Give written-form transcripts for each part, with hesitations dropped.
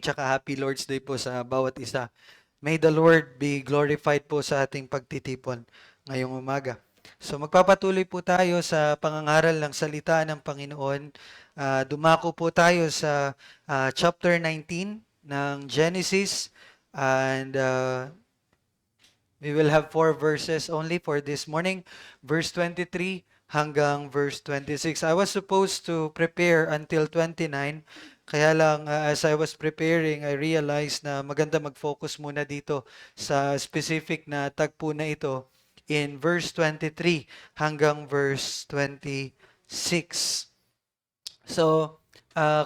Tsaka happy Lord's Day po sa bawat isa. May the Lord be glorified po sa ating pagtitipon ngayong umaga. So magpapatuloy po tayo sa pangangaral ng salita ng Panginoon. Dumako po tayo sa chapter 19 ng Genesis, and we will have 4 verses only for this morning. Verse 23 hanggang verse 26. I was supposed to prepare until 29. Kaya lang, as I was preparing, I realized na maganda mag-focus muna dito sa specific na tagpo na ito in verse 23 hanggang verse 26. So,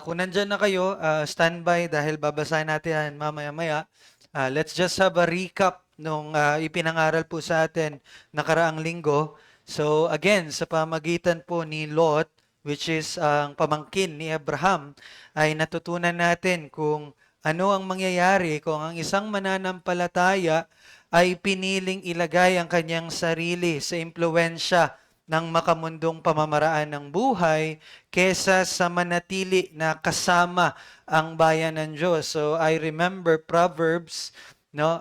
kung nandyan na kayo, standby dahil babasahin natin yan mamaya-maya. Let's just have a recap nung ipinangaral po sa atin nakaraang linggo. So, again, sa pamagitan po ni Lot, which is ang pamangkin ni Abraham, ay natutunan natin kung ano ang mangyayari kung ang isang mananampalataya ay piniling ilagay ang kanyang sarili sa impluensya ng makamundong pamamaraan ng buhay kesa sa manatili na kasama ang bayan ng Diyos. So I remember Proverbs, no,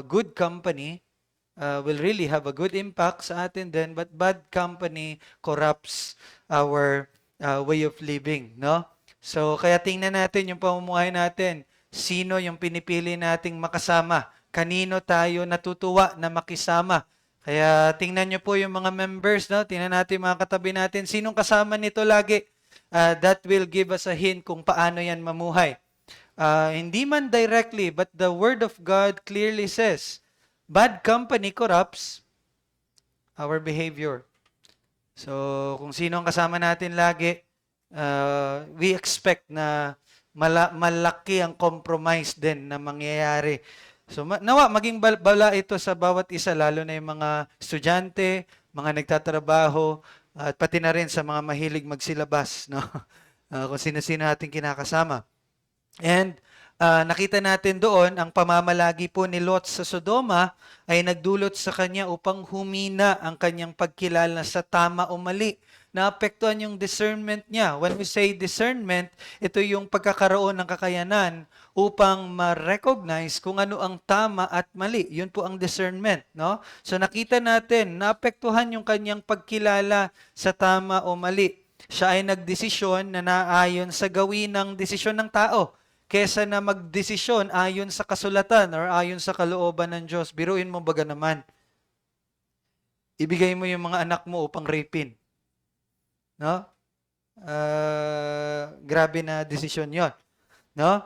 good company will really have a good impact sa atin din, but bad company corrupts our way of living, no? So, kaya tingnan natin yung pamumuhay natin. Sino yung pinipili nating makasama? Kanino tayo natutuwa na makisama? Kaya tingnan nyo po yung mga members, no? Tingnan natin mga katabi natin. Sinong kasama nito lagi? That will give us a hint kung paano yan mamuhay. Hindi man directly, but the Word of God clearly says, bad company corrupts our behavior. So, kung sino ang kasama natin lagi, we expect na malaki ang compromise din na mangyayari. So, nawa, maging bala ito sa bawat isa, lalo na yung mga estudyante, mga nagtatrabaho, at pati na rin sa mga mahilig magsilabas, no? Kung sino-sino natin kinakasama. And nakita natin doon, ang pamamalagi po ni Lot sa Sodoma ay nagdulot sa kanya upang humina ang kanyang pagkilala sa tama o mali. Naapektuhan yung discernment niya. When we say discernment, ito yung pagkakaroon ng kakayanan upang ma-recognize kung ano ang tama at mali. Yun po ang discernment, no? So nakita natin, naapektuhan yung kanyang pagkilala sa tama o mali. Siya ay nagdesisyon na naayon sa gawin ng desisyon ng tao kesa na magdesisyon ayon sa kasulatan or ayon sa kalooban ng Diyos. Biruin mo baga naman. Ibigay mo yung mga anak mo upang rapin. No? Grabe na desisyon yon, no?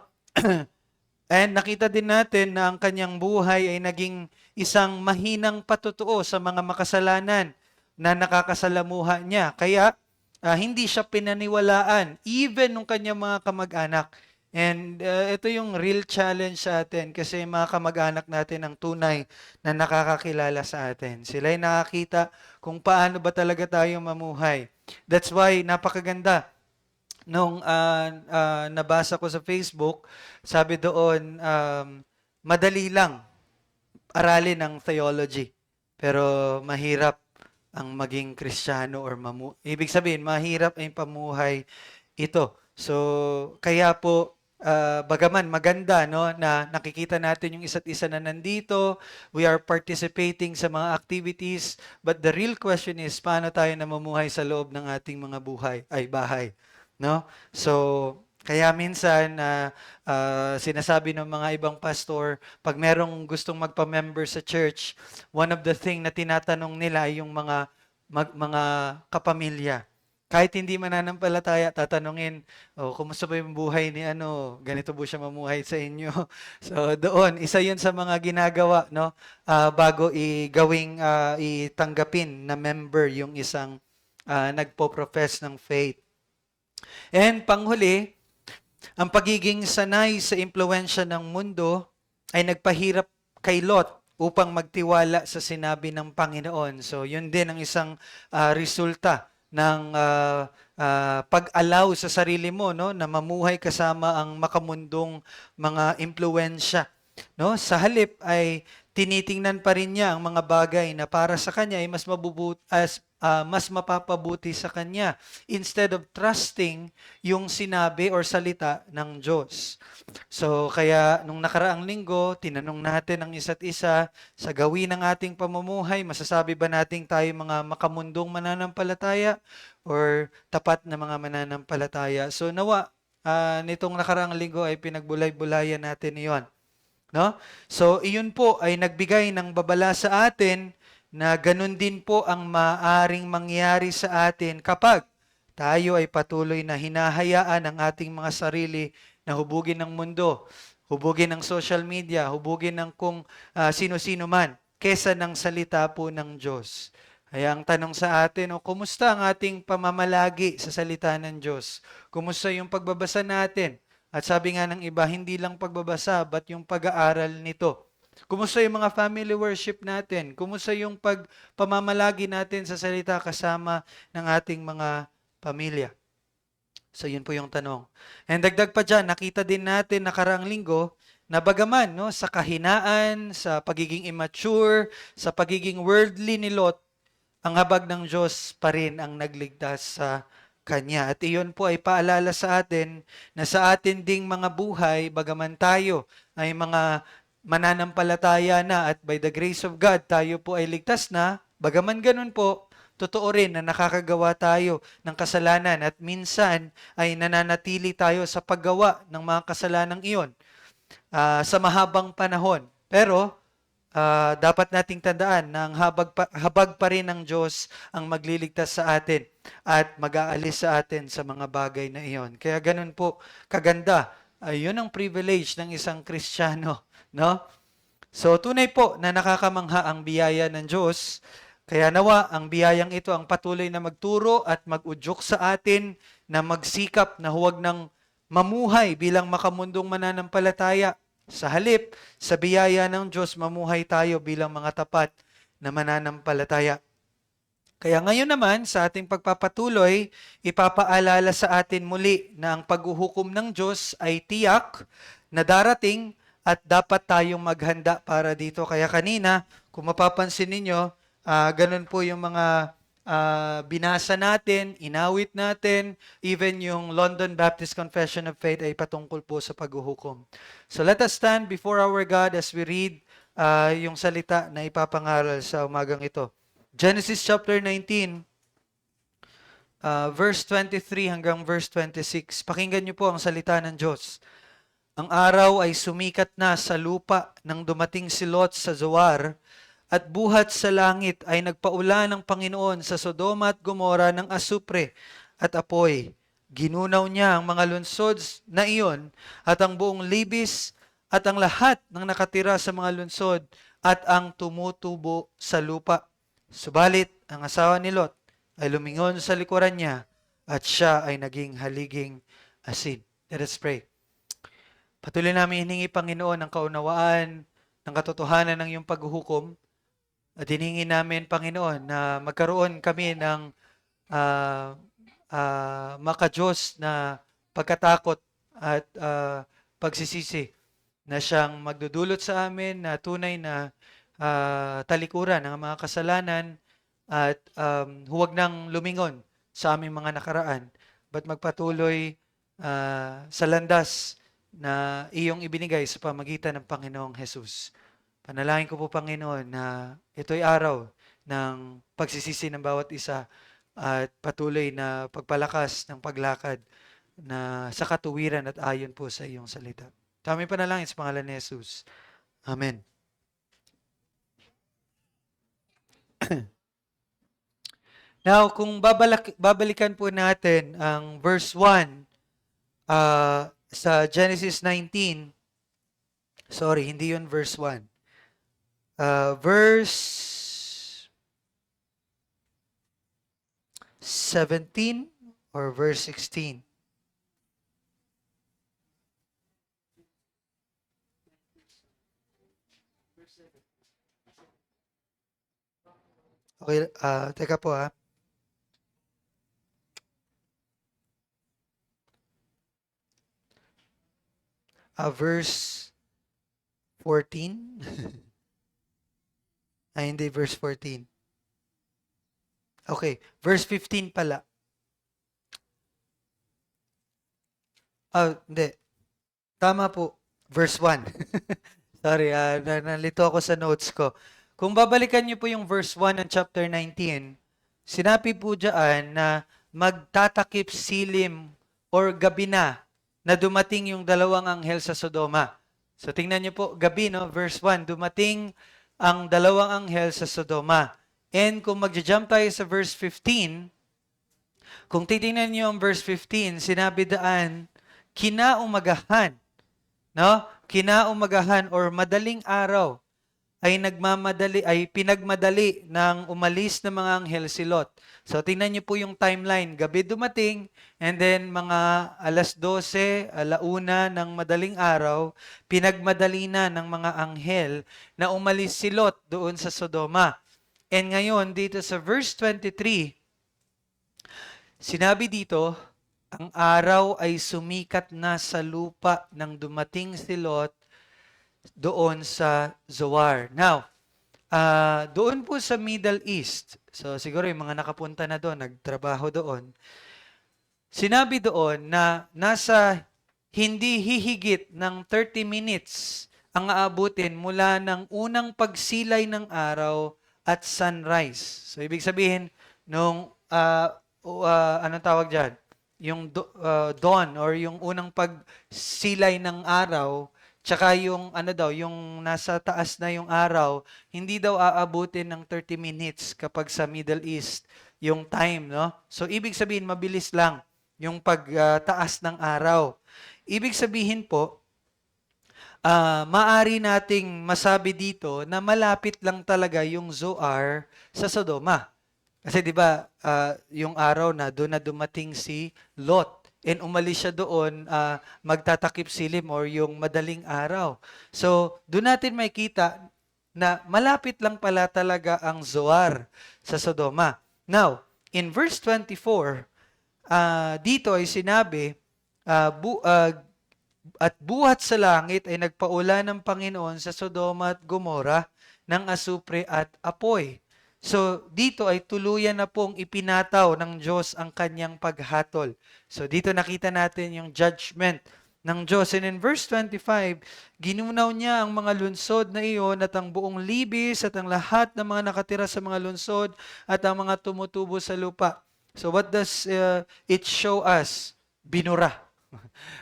And nakita din natin na ang kanyang buhay ay naging isang mahinang patutuo sa mga makasalanan na nakakasalamuha niya. Kaya hindi siya pinaniwalaan even ng kanyang mga kamag-anak. And ito yung real challenge sa atin kasi mga kamag-anak natin ang tunay na nakakakilala sa atin. Sila'y nakakita kung paano ba talaga tayo mamuhay. That's why napakaganda. Nung nabasa ko sa Facebook, sabi doon, madali lang aralin ng theology, pero mahirap ang maging Kristiyano or ibig sabihin, mahirap ang pamuhay ito. So, kaya po, bagaman maganda no na nakikita natin yung isa't isa na nandito, we are participating sa mga activities, but the real question is paano tayo namumuhay sa loob ng ating mga bahay, no? So kaya minsan sinasabi ng mga ibang pastor, pag merong gustong magpa-member sa church, one of the thing na tinatanong nila ay yung mga kapamilya. Kahit hindi mananampalataya, tatanungin, kumusta ba yung buhay ni ano? Ganito po siya mamuhay sa inyo. So doon, isa yun sa mga ginagawa, no? Bago itanggapin na member yung isang nagpo-profess ng faith. And panghuli, ang pagiging sanay sa impluensya ng mundo ay nagpahirap kay Lot upang magtiwala sa sinabi ng Panginoon. So yun din ang isang resulta ng pag-allow sa sarili mo, no, na mamuhay kasama ang makamundong mga impluwensya, no? Sa halip ay tinitingnan pa rin niya ang mga bagay na para sa kanya ay mas mas mapapabuti sa kanya instead of trusting yung sinabi or salita ng Diyos. So kaya nung nakaraang linggo, tinanong natin ang isa't isa sa gawin ng ating pamumuhay, masasabi ba nating tayo mga makamundong mananampalataya or tapat na mga mananampalataya? So nawa, nitong nakaraang linggo ay pinagbulay-bulayan natin iyon. No? So, iyon po ay nagbigay ng babala sa atin na ganun din po ang maaring mangyari sa atin kapag tayo ay patuloy na hinahayaan ang ating mga sarili na hubugin ng mundo, hubugin ng social media, hubugin ng kung sino-sino man, kesa ng salita po ng Diyos. Kaya ang tanong sa atin, kumusta ang ating pamamalagi sa salita ng Diyos? Kumusta yung pagbabasa natin? At sabi nga ng iba, hindi lang pagbabasa, but yung pag-aaral nito. Kumusta yung mga family worship natin? Kumusta yung pamamalagi natin sa salita kasama ng ating mga pamilya? So yun po yung tanong. And dagdag pa dyan, nakita din natin nakaraang linggo na bagaman no, sa kahinaan, sa pagiging immature, sa pagiging worldly ni Lot, ang habag ng Diyos pa rin ang nagligtas sa Kanya. At iyon po ay paalala sa atin na sa atin ding mga buhay, bagaman tayo ay mga mananampalataya na at by the grace of God, tayo po ay ligtas na, bagaman ganun po, totoo rin na nakakagawa tayo ng kasalanan at minsan ay nananatili tayo sa paggawa ng mga kasalanang iyon sa mahabang panahon. Pero dapat nating tandaan na ang habag pa rin ng Diyos ang magliligtas sa atin at mag-aalis sa atin sa mga bagay na iyon. Kaya ganun po kaganda. Yun ang privilege ng isang Kristiyano, no? So tunay po na nakakamangha ang biyaya ng Diyos. Kaya nawa ang biyayang ito ang patuloy na magturo at mag-udyok sa atin na magsikap na huwag nang mamuhay bilang makamundong mananampalataya. Sa halip, sa biyaya ng Diyos, mamuhay tayo bilang mga tapat na mananampalataya. Kaya ngayon naman, sa ating pagpapatuloy, ipapaalala sa atin muli na ang paghuhukom ng Diyos ay tiyak na darating at dapat tayong maghanda para dito. Kaya kanina, kung mapapansin ninyo, ganun po yung mga binasa natin, inawit natin, even yung London Baptist Confession of Faith ay patungkol po sa paghuhukom. So let us stand before our God as we read yung salita na ipapangaral sa umagang ito. Genesis chapter 19, verse 23 hanggang verse 26. Pakinggan niyo po ang salita ng Diyos. Ang araw ay sumikat na sa lupa nang dumating si Lot sa Zoar, at buhat sa langit ay nagpaula ng Panginoon sa Sodoma at Gomora ng asupre at apoy. Ginunaw niya ang mga lunsod na iyon at ang buong libis at ang lahat ng nakatira sa mga lunsod at ang tumutubo sa lupa. Subalit, ang asawa ni Lot ay lumingon sa likuran niya at siya ay naging haliging asin. Let us pray. Patuloy namin hiningi, Panginoon, ang kaunawaan ng katotohanan ng iyong paghuhukom. At hiningi namin, Panginoon, na magkaroon kami ng makadiyos na pagkatakot at pagsisisi na siyang magdudulot sa amin na tunay na talikuran ng mga kasalanan at huwag nang lumingon sa aming mga nakaraan, but magpatuloy sa landas na iyong ibinigay sa pamagitan ng Panginoong Jesus. Panalangin ko po, Panginoon, na ito'y araw ng pagsisisi ng bawat isa at patuloy na pagpalakas ng paglakad na sa katuwiran at ayon po sa iyong salita. Kami panalangin sa pangalan ni Jesus. Amen. Now, kung babalikan po natin ang verse 1 sa Genesis 19, sorry, hindi yun verse 1. Verse 17 or verse 16. Okay, teka po verse 14. Ay, hindi, verse 14. Okay, verse 15 pala. Ah, hindi. Tama po. Verse 1. Sorry, nalito ako sa notes ko. Kung babalikan niyo po yung verse 1 ng chapter 19, sinabi po diyan na magtatakip silim or gabi na dumating yung dalawang anghel sa Sodoma. So tingnan niyo po, gabi no, verse 1, dumating ang dalawang anghel sa Sodoma. And kung magja-jump tayo sa verse 15, kung titingnan niyo ang verse 15, sinabi daan, kinaumagahan, no? Kinaumagahan or madaling araw ay pinagmadali ng umalis na mga anghel si Lot. So tingnan niyo po yung timeline. Gabi dumating and then mga alas 12, alauna ng madaling araw, pinagmadali na ng mga anghel na umalis si Lot doon sa Sodoma. And ngayon dito sa verse 23, sinabi dito, ang araw ay sumikat na sa lupa nang dumating si Lot doon sa Zoar. Now, doon po sa Middle East, so siguro yung mga nakapunta na doon, nagtrabaho doon, sinabi doon na nasa hindi hihigit ng 30 minutes ang aabutin mula ng unang pagsilay ng araw at sunrise. So, ibig sabihin, nung, anong tawag dyan? Yung dawn or yung unang pagsilay ng araw, tsaka yung ano daw, yung nasa taas na yung araw, hindi daw aabutin ng 30 minutes kapag sa Middle East yung time, no? So ibig sabihin mabilis lang yung pagtaas ng araw. Ibig sabihin po, maari nating masabi dito na malapit lang talaga yung Zoar sa Sodoma. Kasi 'di ba, yung araw na doon na dumating si Lot and umalis siya doon, magtatakip silim or yung madaling araw. So, doon natin makita na malapit lang pala talaga ang Zoar sa Sodoma. Now, in verse 24, dito ay sinabi, at buhat sa langit ay nagpaula ng Panginoon sa Sodoma at Gomora ng asupre at apoy. So, dito ay tuluyan na pong ipinataw ng Diyos ang kanyang paghatol. So, dito nakita natin yung judgment ng Diyos. And in verse 25, ginunaw niya ang mga lunsod na iyon at ang buong libis at ang lahat ng mga nakatira sa mga lunsod at ang mga tumutubo sa lupa. So, what does it show us? Binura.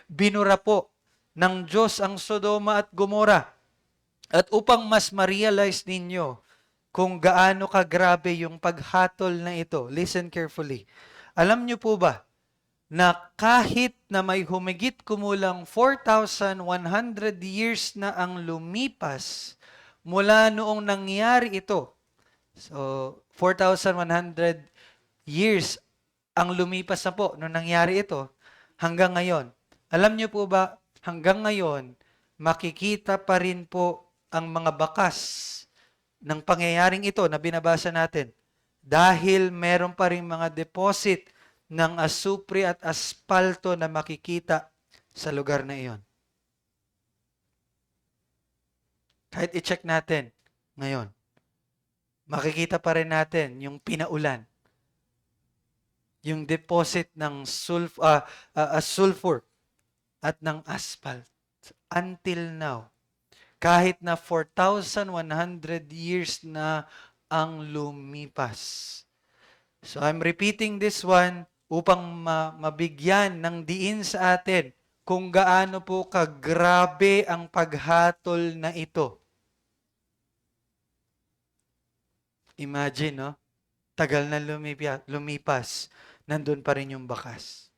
Binura po ng Diyos ang Sodoma at Gomora. At upang mas ma-realize ninyo kung gaano kagrabe yung paghatol na ito, listen carefully. Alam niyo po ba na kahit na may humigit kumulang 4,100 years na ang lumipas mula noong nangyari ito. So, 4,100 years ang lumipas na po noong nangyari ito hanggang ngayon. Alam niyo po ba, hanggang ngayon, makikita pa rin po ang mga bakas ng pangyayaring ito na binabasa natin dahil meron pa rin mga deposit ng asupre at aspalto na makikita sa lugar na iyon. Kahit i-check natin ngayon, makikita pa rin natin yung pinaulan, yung deposit ng sulfur at ng asphalt. Until now, kahit na 4,100 years na ang lumipas. So I'm repeating this one upang mabigyan ng diin sa atin kung gaano po kagrabe ang paghatol na ito. Imagine, no? Tagal na lumipas, nandun pa rin yung bakas.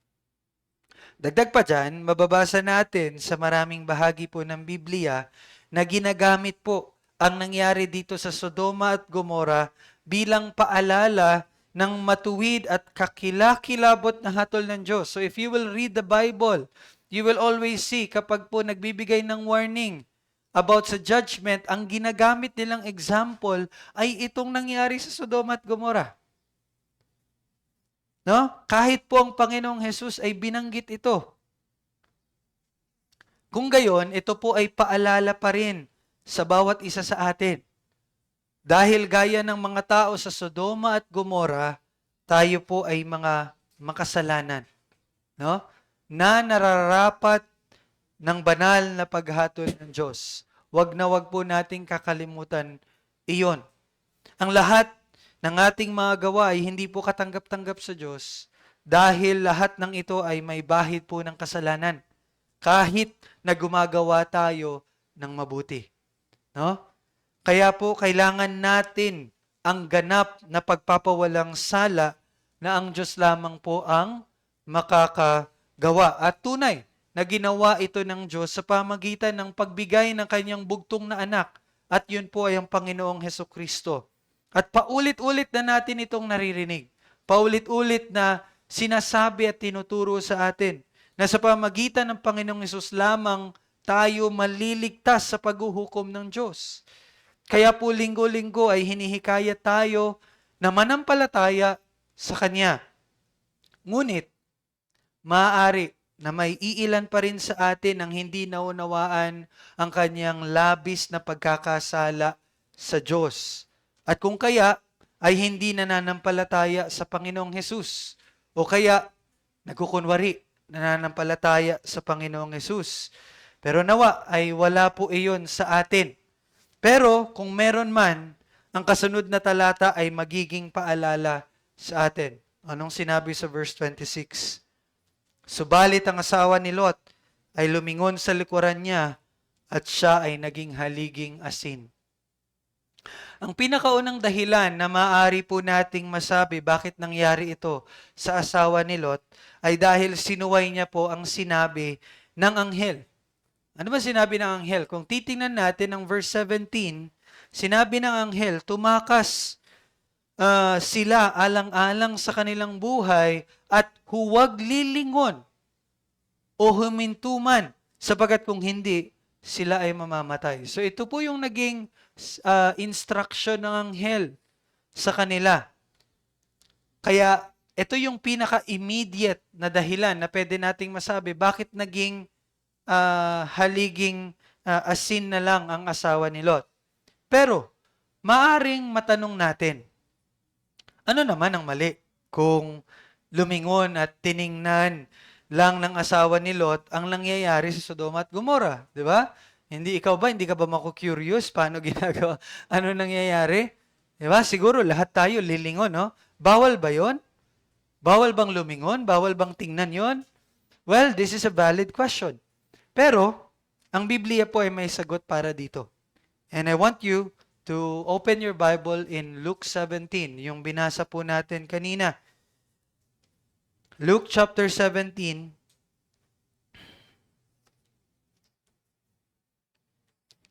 Dagdag pa dyan, mababasa natin sa maraming bahagi po ng Biblia na ginagamit po ang nangyari dito sa Sodoma at Gomora bilang paalala ng matuwid at kakilakilabot na hatol ng Diyos. So if you will read the Bible, you will always see kapag po nagbibigay ng warning about sa judgment, ang ginagamit nilang example ay itong nangyari sa Sodoma at Gomora. No? Kahit po ang Panginoong Jesus ay binanggit ito. Kung gayon, ito po ay paalala pa rin sa bawat isa sa atin. Dahil gaya ng mga tao sa Sodoma at Gomora, tayo po ay mga makasalanan, no? Na nararapat ng banal na paghatol ng Diyos. Wag na wag po nating kakalimutan iyon. Ang lahat ng ating mga gawa ay hindi po katanggap-tanggap sa Diyos dahil lahat ng ito ay may bahid po ng kasalanan. Kahit na gumagawa tayo ng mabuti. No? Kaya po kailangan natin ang ganap na pagpapawalang sala na ang Diyos lamang po ang makakagawa. At tunay na ginawa ito ng Diyos sa pamagitan ng pagbigay ng kanyang bugtong na anak. At yun po ay ang Panginoong Hesukristo. At paulit-ulit na natin itong naririnig. Paulit-ulit na sinasabi at tinuturo sa atin na sa pamagitan ng Panginoong Hesus lamang tayo maliligtas sa paghuhukom ng Diyos. Kaya po linggo-linggo ay hinihikayat tayo na manampalataya sa Kanya. Ngunit, maaari na may iilan pa rin sa atin ang hindi naunawaan ang Kanyang labis na pagkakasala sa Diyos. At kung kaya, ay hindi nananampalataya sa Panginoong Hesus. O kaya, nagkukunwari, nananampalataya sa Panginoong Hesus. Pero nawa ay wala po iyon sa atin. Pero kung meron man, ang kasunod na talata ay magiging paalala sa atin. Anong sinabi sa verse 26? Subalit ang asawa ni Lot ay lumingon sa likuran niya at siya ay naging haliging asin. Ang pinakaunang dahilan na maaari po nating masabi bakit nangyari ito sa asawa ni Lot ay dahil sinuway niya po ang sinabi ng anghel. Ano ba sinabi ng anghel? Kung titingnan natin ang verse 17, sinabi ng anghel, tumakas sila alang-alang sa kanilang buhay at huwag lilingon o humintuman sapagat kung hindi, sila ay mamamatay. So ito po yung naging instruction ng anghel sa kanila. Kaya ito yung pinaka-immediate na dahilan na pwede nating masabi bakit naging haliging asin na lang ang asawa ni Lot. Pero, maaring matanong natin, ano naman ang mali kung lumingon at tiningnan lang ng asawa ni Lot ang nangyayari sa Sodoma at Gomora, di ba? Hindi ka ba maku-curious paano ginagawa? Ano nangyayari? Di ba? Siguro lahat tayo lilingon, no? Bawal ba 'yon? Bawal bang lumingon? Bawal bang tingnan 'yon? Well, this is a valid question. Pero ang Biblia po ay may sagot para dito. And I want you to open your Bible in Luke 17, yung binasa po natin kanina. Luke chapter 17.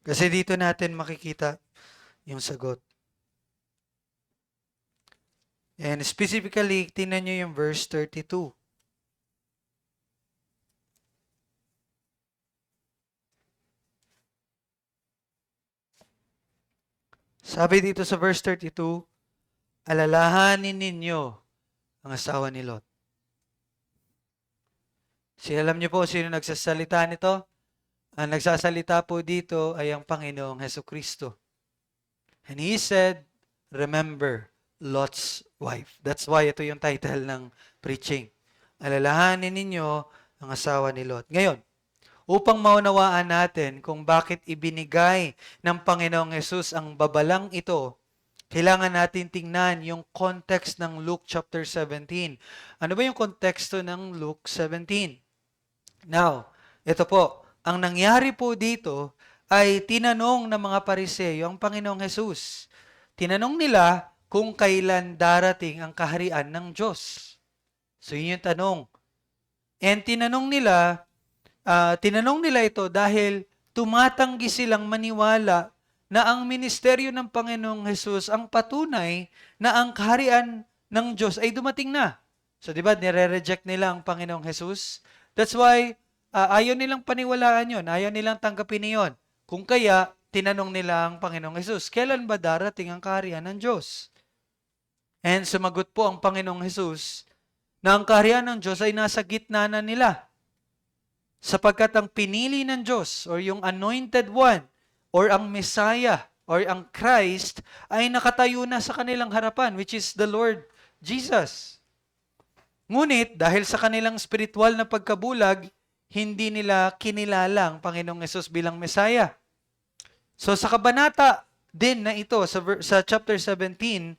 Kasi dito natin makikita yung sagot. And specifically, tingnan nyo yung verse 32. Sabi dito sa verse 32, alalahanin ninyo ang asawa ni Lot. Alam niyo po sino nagsasalita nito? Ang nagsasalita po dito ay ang Panginoong Hesukristo. And He said, remember Lot's wife. That's why ito yung title ng preaching. Alalahanin ninyo ang asawa ni Lot. Ngayon, upang maunawaan natin kung bakit ibinigay ng Panginoong Hesus ang babalang ito, kailangan natin tingnan yung context ng Luke chapter 17. Ano ba yung konteksto ng Luke 17? Now, ito po. Ang nangyari po dito ay tinanong ng mga Pariseo ang Panginoong Hesus. Tinanong nila kung kailan darating ang kaharian ng Diyos. So yun yung tanong. And tinanong nila ito dahil tumatanggi silang maniwala na ang ministeryo ng Panginoong Hesus ang patunay na ang kaharian ng Diyos ay dumating na. So di ba, nire-reject nila ang Panginoong Hesus? That's why ayaw nilang paniwalaan yon, ayaw nilang tanggapin yon. Kung kaya, tinanong nila ang Panginoong Hesus, kailan ba darating ang kaharian ng Diyos? And sumagot po ang Panginoong Hesus na ang kaharian ng Diyos ay nasa gitna na nila. Sapagkat ang pinili ng Diyos or yung anointed one or ang Messiah or ang Christ ay nakatayo na sa kanilang harapan, which is the Lord Jesus. Ngunit dahil sa kanilang spiritual na pagkabulag, hindi nila kinilala ang Panginoong Hesus bilang Mesaya. So sa kabanata din na ito, sa chapter 17,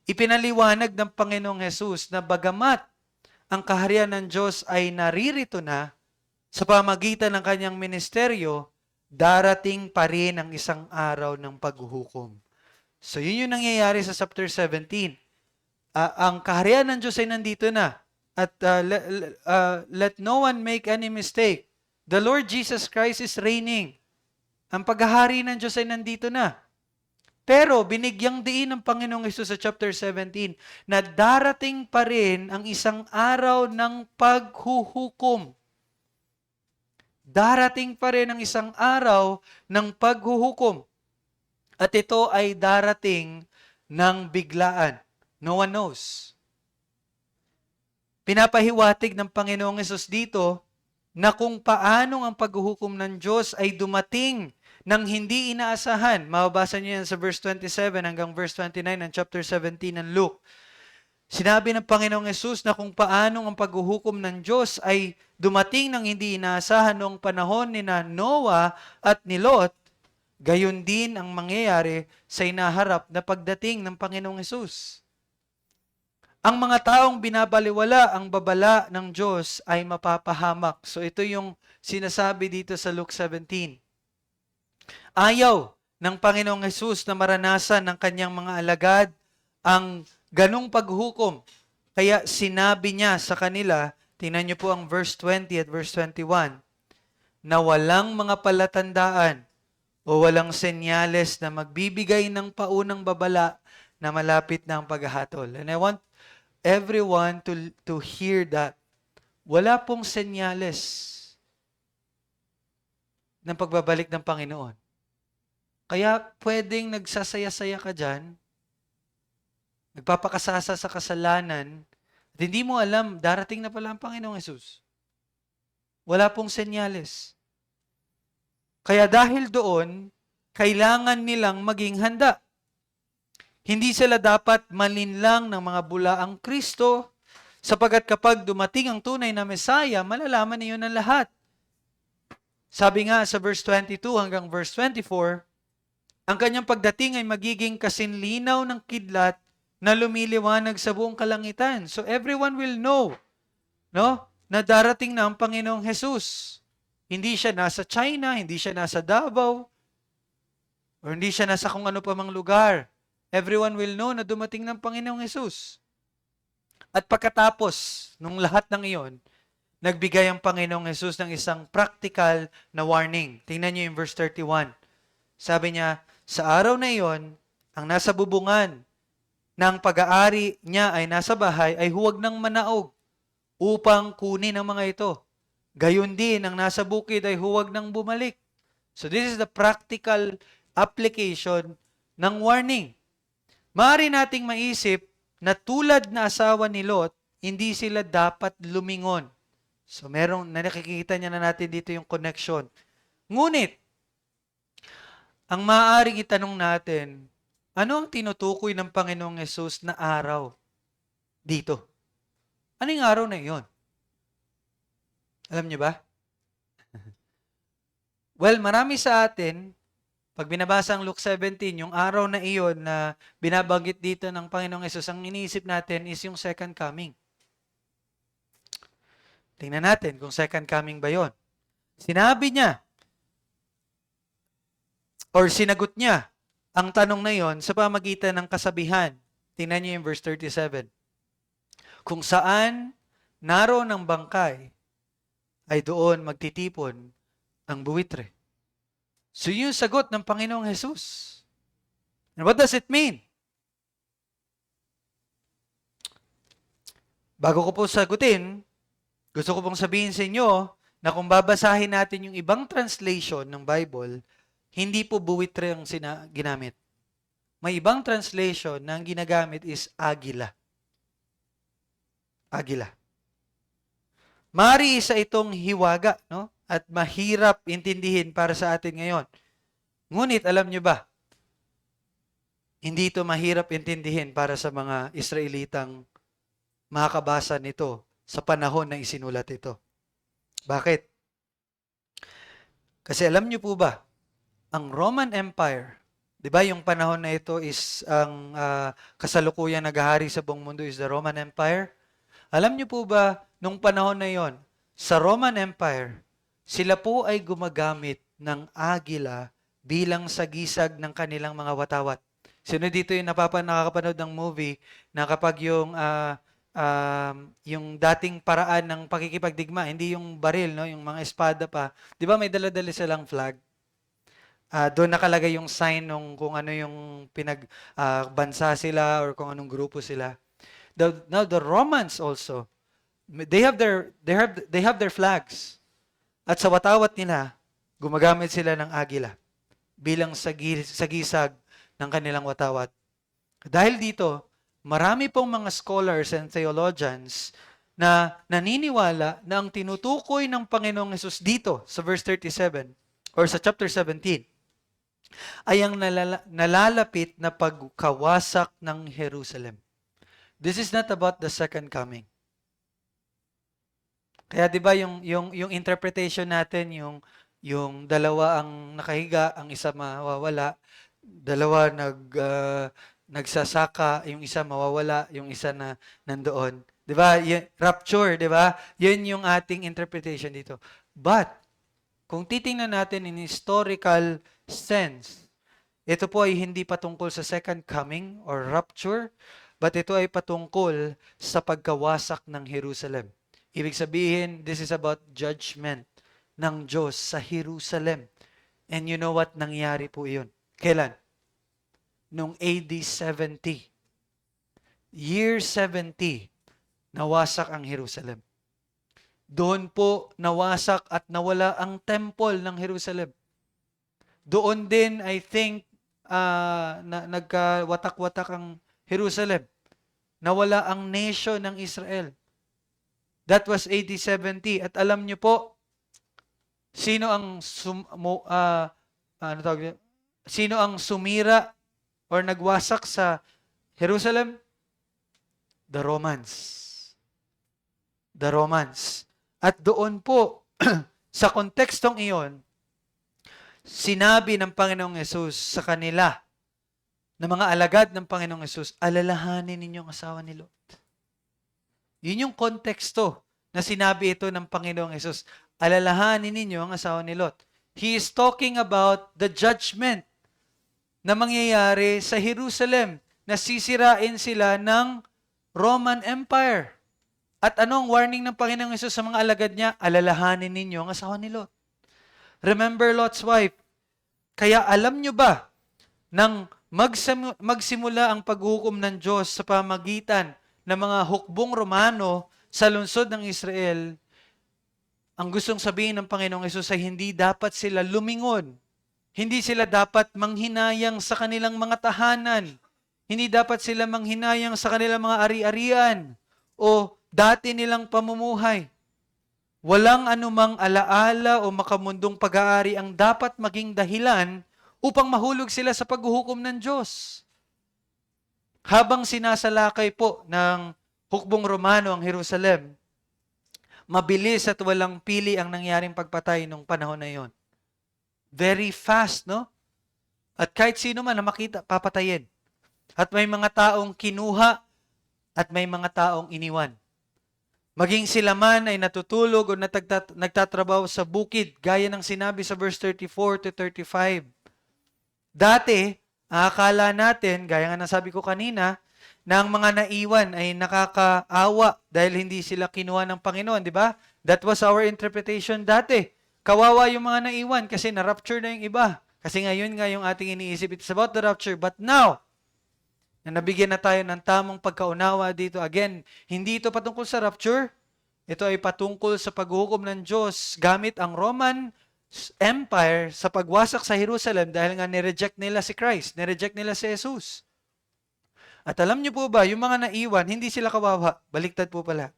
ipinaliwanag ng Panginoong Hesus na bagamat ang kaharian ng Diyos ay naririto na sa pamagitan ng kanyang ministeryo, darating pa rin ang isang araw ng paghuhukom. So yun yung nangyayari sa chapter 17. Ang kaharian ng Diyos ay nandito na. At let no one make any mistake. The Lord Jesus Christ is reigning. Ang paghahari ng Diyos ay nandito na. Pero binigyang diin ng Panginoong Hesus sa chapter 17 na darating pa rin ang isang araw ng paghuhukom. Darating pa rin ang isang araw ng paghuhukom. At ito ay darating ng biglaan. No one knows. Pinapahiwatig ng Panginoong Hesus dito na kung paanong ang paghuhukom ng Diyos ay dumating nang hindi inaasahan. Mababasa niyo yan sa verse 27 hanggang verse 29 ng chapter 17 ng Luke. Sinabi ng Panginoong Hesus na kung paanong ang paghuhukom ng Diyos ay dumating nang hindi inaasahan noong panahon ni Noah at ni Lot, gayon din ang mangyayari sa inaharap na pagdating ng Panginoong Hesus. Ang mga taong binabaliwala ang babala ng Diyos ay mapapahamak. So ito yung sinasabi dito sa Luke 17. Ayaw ng Panginoong Hesus na maranasan ng kanyang mga alagad ang ganong paghukom. Kaya sinabi niya sa kanila, tingnan niyo po ang verse 20 at verse 21, na walang mga palatandaan o walang senyales na magbibigay ng paunang babala na malapit na ang paghahatol. And I want everyone to hear that. Wala pong senyales ng pagbabalik ng Panginoon. Kaya pwedeng nagsasaya-saya ka dyan, nagpapakasasa sa kasalanan, at hindi mo alam, darating na pala ang Panginoong Hesus. Wala pong senyales. Kaya dahil doon, kailangan nilang maging handa. Hindi sila dapat malinlang ng mga bulaang Kristo, sapagat kapag dumating ang tunay na Mesaya, malalaman niyo ng lahat. Sabi nga sa verse 22 hanggang verse 24, ang kanyang pagdating ay magiging kasinlinaw ng kidlat na lumiliwanag sa buong kalangitan. So everyone will know, no, na darating na ang Panginoong Hesus. Hindi siya nasa China, hindi siya nasa Davao, or hindi siya nasa kung ano pa mang lugar. Everyone will know na dumating ng Panginoong Hesus. At pagkatapos nung lahat ng iyon, nagbigay ang Panginoong Hesus ng isang practical na warning. Tingnan niyo yung verse 31. Sabi niya, sa araw na iyon, ang nasa bubungan ng pag-aari niya ay nasa bahay ay huwag nang manaog upang kunin ang mga ito. Gayon din, ang nasa bukid ay huwag nang bumalik. So this is the practical application ng warning. Maaari nating maisip na tulad na asawa ni Lot, hindi sila dapat lumingon. So nakikita niya na natin dito yung connection. Ngunit, ang maaaring itanong natin, ano ang tinutukoy ng Panginoong Hesus na araw dito? Ano yung araw na iyon? Alam niyo ba? Well, marami sa atin, pag binabasa ang Luke 17, yung araw na iyon na binabanggit dito ng Panginoong Hesus, ang iniisip natin is yung second coming. Tingnan natin kung second coming ba yon. Sinabi niya, or sinagot niya ang tanong na yon sa pamagitan ng kasabihan. Tingnan niyo yung verse 37. Kung saan naroon ang bangkay, ay doon magtitipon ang buwitre. So yun yung sagot ng Panginoong Hesus. And what does it mean? Bago ko po sagutin, gusto ko pong sabihin sa inyo na kung babasahin natin yung ibang translation ng Bible, hindi po buwitre ang ginamit. May ibang translation na ang ginagamit is agila. Agila. Mari isa itong hiwaga, no? At mahirap intindihin para sa atin ngayon. Ngunit alam nyo ba, hindi ito mahirap intindihin para sa mga Israelitang makakabasa nito sa panahon na isinulat ito. Bakit? Kasi alam niyo po ba, ang Roman Empire, 'di ba yung panahon na ito is ang kasalukuyan naghahari sa buong mundo is the Roman Empire? Alam niyo po ba, nung panahon na yon, sa Roman Empire, sila po ay gumagamit ng agila bilang sagisag ng kanilang mga watawat. Sino dito yung nakakapanood ng movie na kapag yung dating paraan ng pakikipagdigma, hindi yung baril, no, yung mga espada pa, di ba may dala-dala silang flag? Doon nakalagay yung sign nung kung ano yung bansa sila or kung anong grupo sila. Now the Romans also, they have their flags. At sa watawat nila, gumagamit sila ng agila bilang sagisag ng kanilang watawat. Dahil dito, marami pong mga scholars and theologians na naniniwala na ang tinutukoy ng Panginoong Hesus dito sa verse 37 or sa chapter 17 ay ang nalalapit na pagkawasak ng Jerusalem. This is not about the second coming. Kaya 'di ba yung interpretation natin yung dalawa ang nakahiga, ang isa mawawala, dalawa nagsasaka, yung isa mawawala, yung isa na nandoon. 'Di ba? Rapture, 'di ba? 'Yun yung ating interpretation dito. But kung titingnan natin in historical sense, ito po ay hindi patungkol sa second coming or rapture, but ito ay patungkol sa pagkawasak ng Jerusalem. Ibig sabihin, this is about judgment ng Diyos sa Jerusalem. And you know what? Nangyari po iyon. Kailan? Nung AD 70. Year 70, nawasak ang Jerusalem. Doon po nawasak at nawala ang temple ng Jerusalem. Doon din, I think, nagkawatak-watak ang Jerusalem. Nawala ang nation ng Israel. That was AD 70. At alam niyo po, sino ang sino ang sumira or nagwasak sa Jerusalem? The Romans. The Romans. At doon po, sa kontekstong iyon, sinabi ng Panginoong Hesus sa kanila, na mga alagad ng Panginoong Hesus, alalahanin ninyo ang asawa ni Lot. Yun yung konteksto na sinabi ito ng Panginoong Hesus. Alalahanin ninyo ang asawa ni Lot. He is talking about the judgment na mangyayari sa Jerusalem, na sisirain sila ng Roman Empire. At anong warning ng Panginoong Hesus sa mga alagad niya? Alalahanin ninyo ang asawa ni Lot. Remember Lot's wife. Kaya alam nyo ba, nang magsimula ang paghukom ng Diyos sa pamagitan ng mga hukbong Romano sa lungsod ng Israel, ang gustong sabihin ng Panginoong Hesus ay hindi dapat sila lumingon. Hindi sila dapat manghinayang sa kanilang mga tahanan. Hindi dapat sila manghinayang sa kanilang mga ari-arian o dati nilang pamumuhay. Walang anumang alaala o makamundong pag-aari ang dapat maging dahilan upang mahulog sila sa paghuhukom ng Diyos. Habang sinasalakay po ng hukbong Romano ang Jerusalem, mabilis at walang pili ang nangyaring pagpatay nung panahon na yon. Very fast, no? At kahit sino man na makita, papatayin. At may mga taong kinuha at may mga taong iniwan. Maging sila man ay natutulog o nagtatrabaho sa bukid, gaya ng sinabi sa verse 34 to 35. Dati, akala natin, gaya nga nasabi ko kanina, na ang mga naiwan ay nakakaawa dahil hindi sila kinuha ng Panginoon, di ba? That was our interpretation dati. Kawawa yung mga naiwan kasi na-rapture na yung iba. Kasi ngayon nga yung ating iniisip, it's about the rapture. But now, na nabigyan na tayo ng tamang pagkaunawa dito, again, hindi ito patungkol sa rapture. Ito ay patungkol sa paghuhukom ng Diyos gamit ang Roman Empire sa pagwasak sa Jerusalem dahil nga nireject nila si Christ, nireject nila si Jesus. At alam niyo po ba, yung mga naiwan, hindi sila kawawa. Baliktad po pala.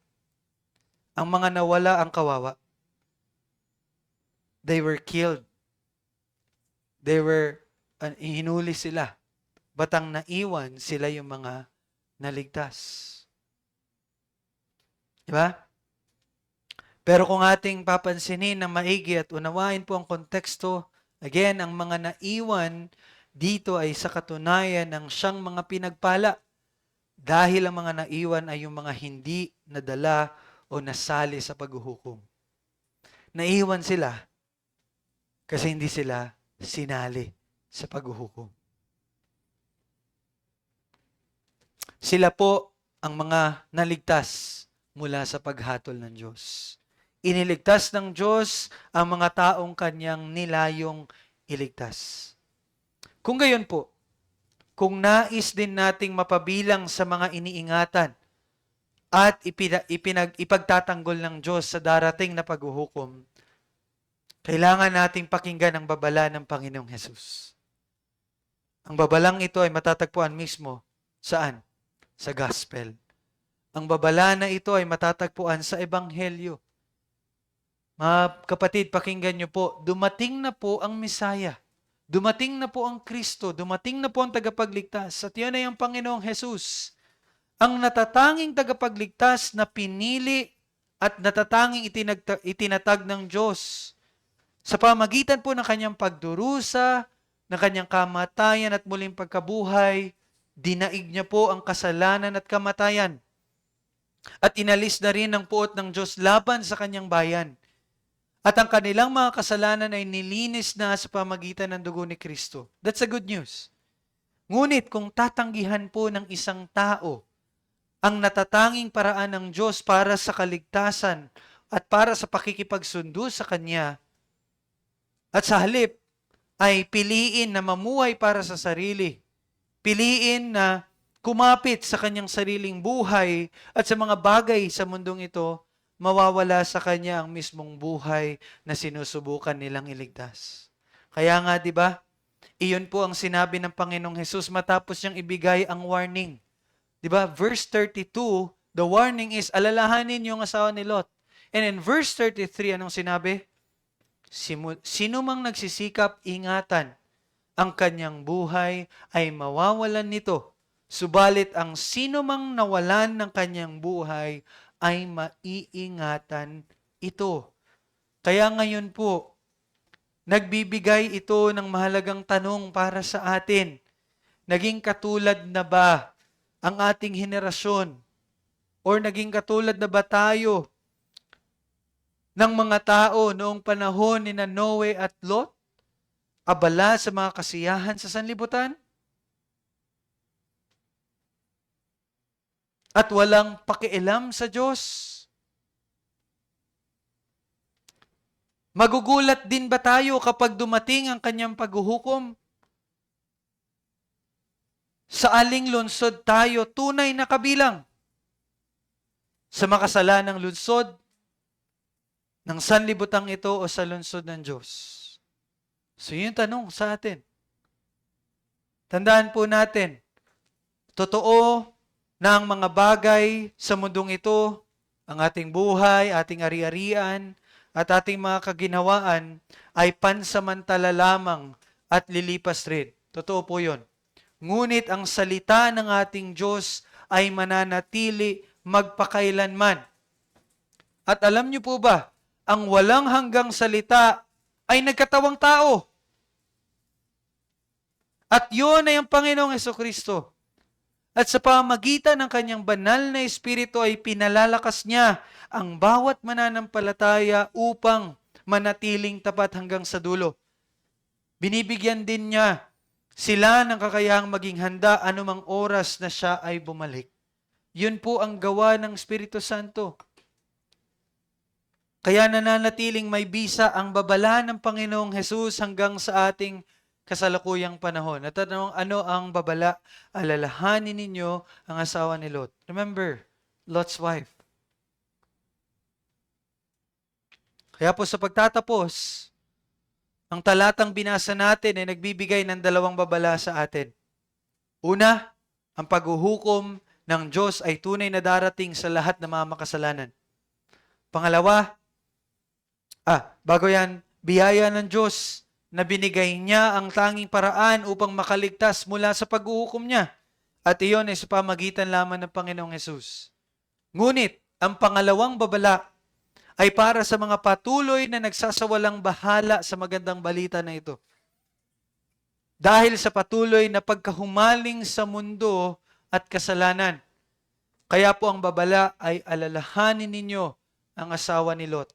Ang mga nawala ang kawawa. They were killed. Hinuli sila. But ang naiwan, sila yung mga naligtas. Di ba? Pero kung ating papansinin na maigi at unawain po ang konteksto, again, ang mga naiwan dito ay sa katunayan ng siyang mga pinagpala. Dahil ang mga naiwan ay yung mga hindi nadala o nasali sa paghuhukom. Naiwan sila kasi hindi sila sinali sa paghuhukom. Sila po ang mga naligtas mula sa paghatol ng Diyos. Iniligtas ng Diyos ang mga taong kanyang nilayong iligtas. Kung gayon po, kung nais din nating mapabilang sa mga iniingatan at ipagtatanggol ng Diyos sa darating na paghuhukom, kailangan nating pakinggan ang babala ng Panginoong Hesus. Ang babalang ito ay matatagpuan mismo saan? Sa Gospel. Ang babala na ito ay matatagpuan sa Ebanghelyo. Mga kapatid, pakinggan niyo po, dumating na po ang Misaya. Dumating na po ang Kristo. Dumating na po ang tagapagligtas. At yan ay ang Panginoong Hesus. Ang natatanging tagapagligtas na pinili at natatanging itinatag ng Diyos. Sa pamagitan po ng kanyang pagdurusa, ng kanyang kamatayan at muling pagkabuhay, dinaig niya po ang kasalanan at kamatayan. At inalis na rin ang puot ng Diyos laban sa kanyang bayan. At ang kanilang mga kasalanan ay nilinis na sa pamagitan ng dugo ni Kristo. That's a good news. Ngunit kung tatanggihan po ng isang tao ang natatanging paraan ng Diyos para sa kaligtasan at para sa pakikipagsundo sa Kanya, at sa halip ay piliin na mamuhay para sa sarili, piliin na kumapit sa kanyang sariling buhay at sa mga bagay sa mundong ito, mawawala sa kanya ang mismong buhay na sinusubukan nilang iligtas. Kaya nga, di ba, iyon po ang sinabi ng Panginoong Hesus matapos niyang ibigay ang warning. Di ba, verse 32, the warning is, alalahanin yung asawa ni Lot. And in verse 33, anong sinabi? Sino mang nagsisikap, ingatan, ang kanyang buhay ay mawawalan nito. Subalit ang sino mang nawalan ng kanyang buhay ay maiingatan ito. Kaya ngayon po, nagbibigay ito ng mahalagang tanong para sa atin. Naging katulad na ba ang ating henerasyon? Or naging katulad na ba tayo ng mga tao noong panahon ni Noe at Lot? Abala sa mga kasiyahan sa sanlibutan? At walang pakialam sa Diyos? Magugulat din ba tayo kapag dumating ang kanyang paghuhukom? Sa aling lungsod tayo tunay na kabilang? Sa makasalanang lungsod ng sanlibutang ito o sa lungsod ng Diyos? So yun yung tanong sa atin. Tandaan po natin, totoo na ang mga bagay sa mundong ito, ang ating buhay, ating ari-arian, at ating mga kaginhawaan ay pansamantala lamang at lilipas rin. Totoo po yun. Ngunit ang salita ng ating Diyos ay mananatili magpakailanman. At alam niyo po ba, ang walang hanggang salita ay nagkatawang tao. At yun ay ang Panginoong Hesukristo. At sa pamagitan ng kanyang banal na Espiritu ay pinalalakas niya ang bawat mananampalataya upang manatiling tapat hanggang sa dulo. Binibigyan din niya sila ng kakayahang maging handa anumang oras na siya ay bumalik. Yun po ang gawa ng Espiritu Santo. Kaya nananatiling may bisa ang babala ng Panginoong Hesus hanggang sa ating kasalukuyang panahon. At ano ang babala? Alalahanin ninyo ang asawa ni Lot. Remember, Lot's wife. Kaya po sa pagtatapos, ang talatang binasa natin ay nagbibigay ng dalawang babala sa atin. Una, ang paghuhukom ng Diyos ay tunay na darating sa lahat ng mga makasalanan. Pangalawa, bago yan, biyaya ng Diyos na binigay niya ang tanging paraan upang makaligtas mula sa paghuhukom niya. At iyon ay sa pamagitan lamang ng Panginoong Hesus. Ngunit, Ang pangalawang babala ay para sa mga patuloy na nagsasawalang bahala sa magandang balita na ito. Dahil sa patuloy na pagkahumaling sa mundo at kasalanan. Kaya po ang babala ay alalahanin ninyo ang asawa ni Lot.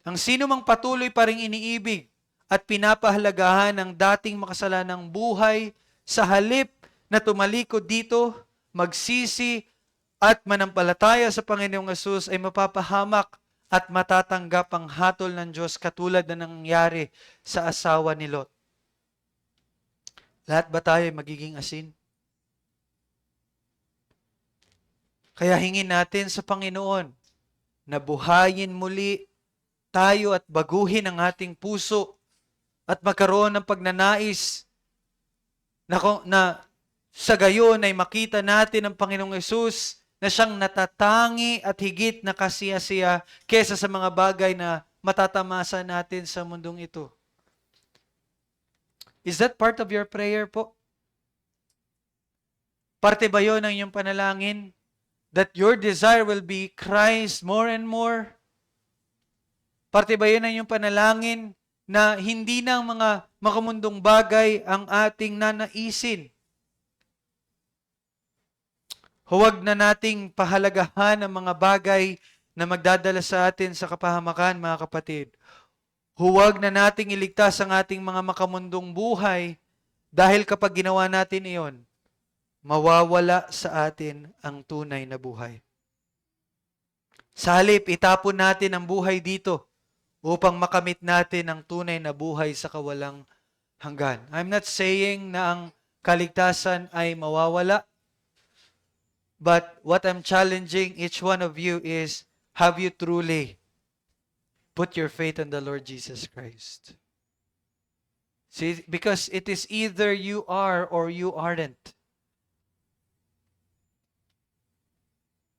Ang sino mang patuloy pa ring iniibig at pinapahalagahan ng dating makasalanang buhay sa halip na tumalikod dito, magsisi at manampalataya sa Panginoong Yesus ay mapapahamak at matatanggap ang hatol ng Diyos katulad na nangyari sa asawa ni Lot. Lahat ba tayo magiging asin? Kaya hingin natin sa Panginoon na buhayin muli tayo at baguhin ang ating puso at magkaroon ng pagnanais na sa gayon ay makita natin ang Panginoong Yesus na siyang natatangi at higit na kasiya-siya kesa sa mga bagay na matatamasa natin sa mundong ito. Is that part of your prayer po? Parte ba yun ng iyong panalangin? That your desire will be Christ more and more? Parte ba yun ng iyong panalangin na hindi na ang mga makamundong bagay ang ating nanaisin? Huwag na nating pahalagahan ang mga bagay na magdadala sa atin sa kapahamakan, mga kapatid. Huwag na nating iligtas ang ating mga makamundong buhay dahil kapag ginawa natin iyon, mawawala sa atin ang tunay na buhay. Sa halip, itapon natin ang buhay dito upang makamit natin ang tunay na buhay sa kawalang hanggan. I'm not saying na ang kaligtasan ay mawawala, but what I'm challenging each one of you is, have you truly put your faith in the Lord Jesus Christ? See, because it is either you are or you aren't.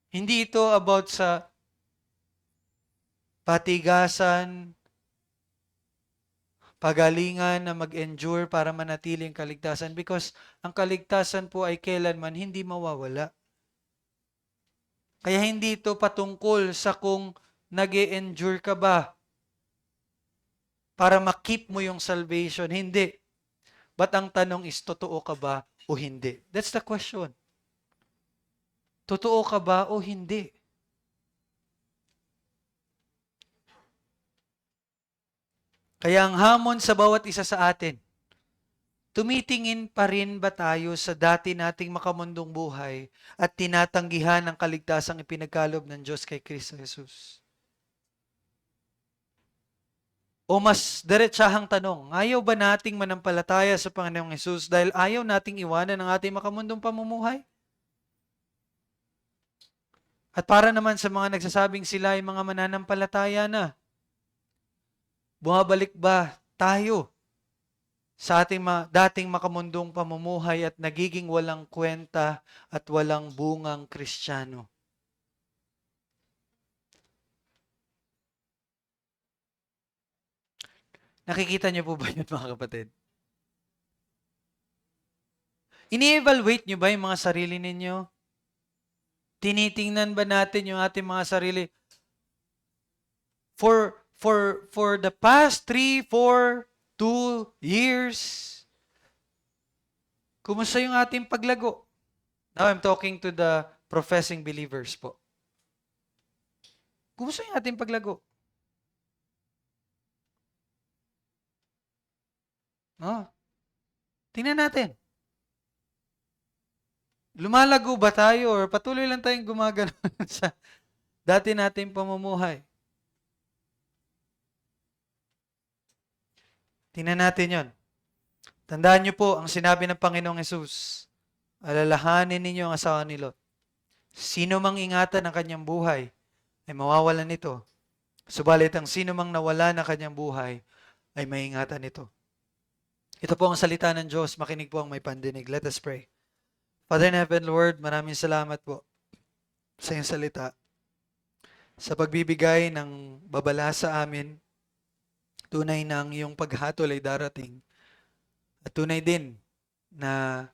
Hindi ito about sa patigasan, pagalingan na mag-endure para manatiling kaligtasan because ang kaligtasan po ay kailanman hindi mawawala. Kaya hindi ito patungkol sa kung nag-e-endure ka ba para makip mo yung salvation. Hindi. But ang tanong is, totoo ka ba o hindi? That's the question. Totoo ka ba o hindi? Kaya ang hamon sa bawat isa sa atin, tumitingin pa rin ba tayo sa dati nating makamundong buhay at tinatanggihan ang kaligtasang ipinagkaloob ng Diyos kay Kristo Jesus? O mas diretsahang tanong, ayaw ba nating manampalataya sa Panginoong Jesus dahil ayaw nating iwanan ang ating makamundong pamumuhay? At para naman sa mga nagsasabing sila ay mga mananampalataya na, bumabalik ba tayo sa ating dating makamundong pamumuhay at nagiging walang kwenta at walang bungang Kristiyano? Nakikita niyo po ba yun, mga kapatid? Ini-evaluate niyo ba yung mga sarili ninyo? Tinitingnan ba natin yung ating mga sarili? For the past 3, 4, 2 years, kumusta yung ating paglago? Now I'm talking to the professing believers po. Kumusta yung ating paglago? Oh, tingnan natin. Lumalago ba tayo or patuloy lang tayong gumagano sa dati nating pamumuhay? Tingnan natin yon. Tandaan niyo po ang sinabi ng Panginoong Yesus. Alalahanin ninyo ang asawa ni Lot. Sino mang ingatan ang kanyang buhay ay mawawalan nito. Subalit ang sino mang nawala ng kanyang buhay ay maingatan nito. Ito po ang salita ng Diyos. Makinig po ang may pandinig. Let us pray. Father in heaven, Lord, maraming salamat po sa iyong salita. Sa pagbibigay ng babala sa amin, tunay na ang iyong paghatol ay darating. At tunay din na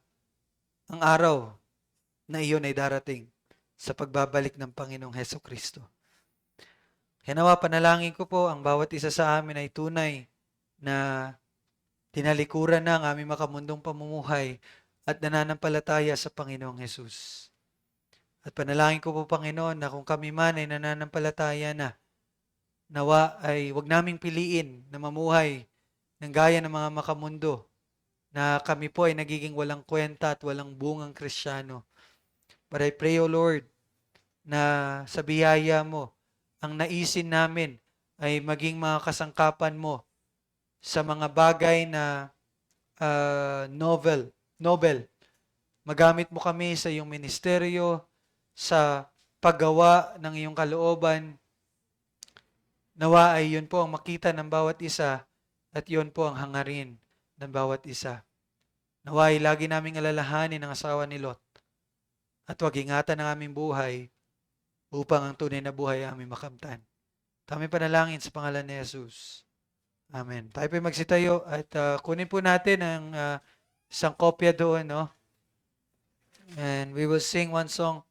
ang araw na iyon ay darating. sa pagbabalik ng Panginoong Hesukristo. Kaya nawa panalangin ko po ang bawat isa sa amin ay tunay na tinalikuran na ang aming makamundong pamumuhay at nananampalataya sa Panginoong Hesus. At panalangin ko po, Panginoon, na kung kami man ay nananampalataya na, nawa ay wag naming piliin na mamuhay ng gaya ng mga makamundo, na kami po ay nagiging walang kwenta at walang bungang Kristiyano. But I pray, O Lord, na sa biyaya mo, ang naisin namin ay maging mga kasangkapan mo sa mga bagay na Nobel. Magamit mo kami sa iyong ministeryo, sa paggawa ng iyong kalooban. Nawa ay yun po ang makita ng bawat isa at yun po ang hangarin ng bawat isa. Nawa ay lagi naming alalahanin ang asawa ni Lot at wag ingatan ang aming buhay upang ang tunay na buhay ay aming makamtan. Kami panalangin sa pangalan ni Jesus. Amen. Tayo po magsitayo at kunin po natin ang isang kopya doon, no? And we will sing one song.